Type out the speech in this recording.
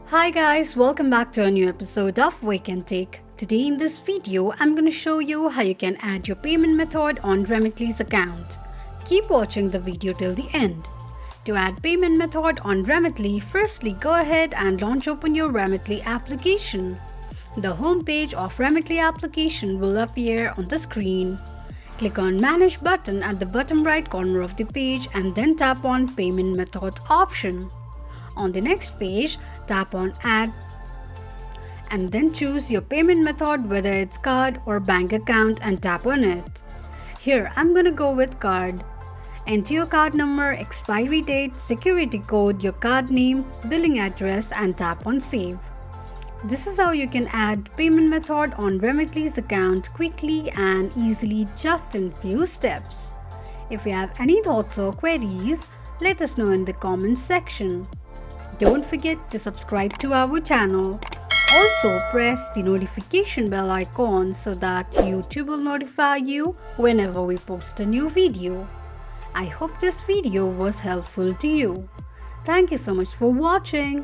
Hi guys, welcome back to a new episode of Wake&Tech. Today in this video, I'm going to show you how you can add your payment method on Remitly's account. Keep watching the video till the end. To add payment method on Remitly, firstly go ahead and open your Remitly application. The home page of Remitly application will appear on the screen. Click on Manage button at the bottom right corner of the page and then tap on Payment Methods option. On the next page, tap on Add and then choose your payment method, whether it's card or bank account, and tap on it. Here I'm gonna go with card. Enter your card number, expiry date, security code, your card name, billing address, and tap on Save. This is how you can add payment method on Remitly's account quickly and easily, just in few steps. If you have any thoughts or queries, let us know in the comments section. Don't forget to subscribe to our channel. Also press the notification bell icon so that YouTube will notify you whenever we post a new video. I hope this video was helpful to you. Thank you so much for watching.